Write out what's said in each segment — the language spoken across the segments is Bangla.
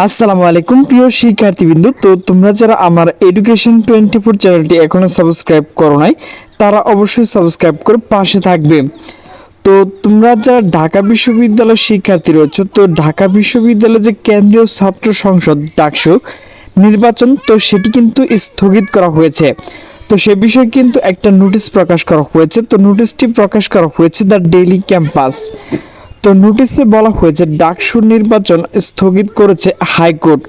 আসসালামু আলাইকুম প্রিয় শিক্ষার্থীবৃন্দু। তো তোমরা যারা আমার এডুকেশন 24 চ্যানেলটি এখনো সাবস্ক্রাইব করো নাই, তারা অবশ্যই সাবস্ক্রাইব করে পাশে থাকবে। তো তোমরা যারা ঢাকা বিশ্ববিদ্যালয়ের শিক্ষার্থী রয়েছে, তো ঢাকা বিশ্ববিদ্যালয়ের যে কেন্দ্রীয় ছাত্র সংসদ ডাকসু নির্বাচন, তো সেটি কিন্তু স্থগিত করা হয়েছে। তো সে বিষয়ে কিন্তু একটা নোটিশ প্রকাশ করা হয়েছে। তো নোটিশটি প্রকাশ করা হয়েছে দ্য ডেইলি ক্যাম্পাস। তো নোটিশে বলা হয়েছে ডাকসু নির্বাচন স্থগিত করেছে হাইকোর্ট।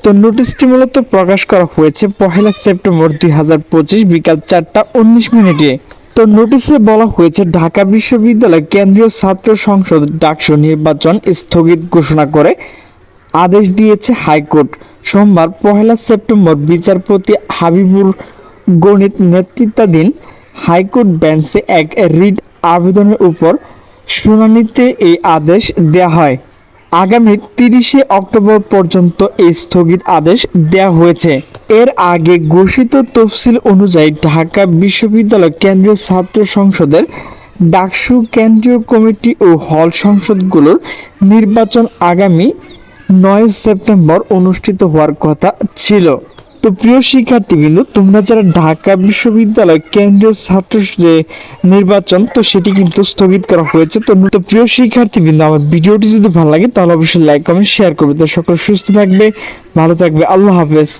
তো নোটিশটি মূলত প্রকাশ করা হয়েছে 1 সেপ্টেম্বর 2025 বিকাল 4:19 তো নোটিশে বলা হয়েছে ঢাকা বিশ্ববিদ্যালয় কেন্দ্রীয় ছাত্র সংসদ ডাকসু নির্বাচন স্থগিত ঘোষণা করে আদেশ দিয়েছে হাইকোর্ট। সোমবার 1 সেপ্টেম্বর বিচারপতি হাবিবুর গণিত নেতৃত্বাধীন হাইকোর্ট বেঞ্চে এক রিট আবেদনের উপর শুনানিতে এই আদেশ দেয়া হয়। আগামী 30 অক্টোবর পর্যন্ত এই স্থগিত আদেশ দেয়া হয়েছে। এর আগে ঘোষিত তফসিল অনুযায়ী ঢাকা বিশ্ববিদ্যালয় কেন্দ্রীয় ছাত্র সংসদের ডাকসু কেন্দ্রীয় কমিটি ও হল সংসদগুলোর নির্বাচন আগামী 9 সেপ্টেম্বর অনুষ্ঠিত হওয়ার কথা ছিল। তো প্রিয় শিক্ষার্থীবৃন্দ, তোমরা যারা ঢাকা বিশ্ববিদ্যালয় কেন্দ্রীয় ছাত্র যে নির্বাচন, তো সেটি কিন্তু স্থগিত করা হয়েছে। তো প্রিয় শিক্ষার্থীবৃন্দ, আমার ভিডিওটি যদি ভালো লাগে তাহলে অবশ্যই লাইক কমেন্ট শেয়ার করবে। তো সকল সুস্থ থাকবে, ভালো থাকবে, আল্লাহ হাফেজ।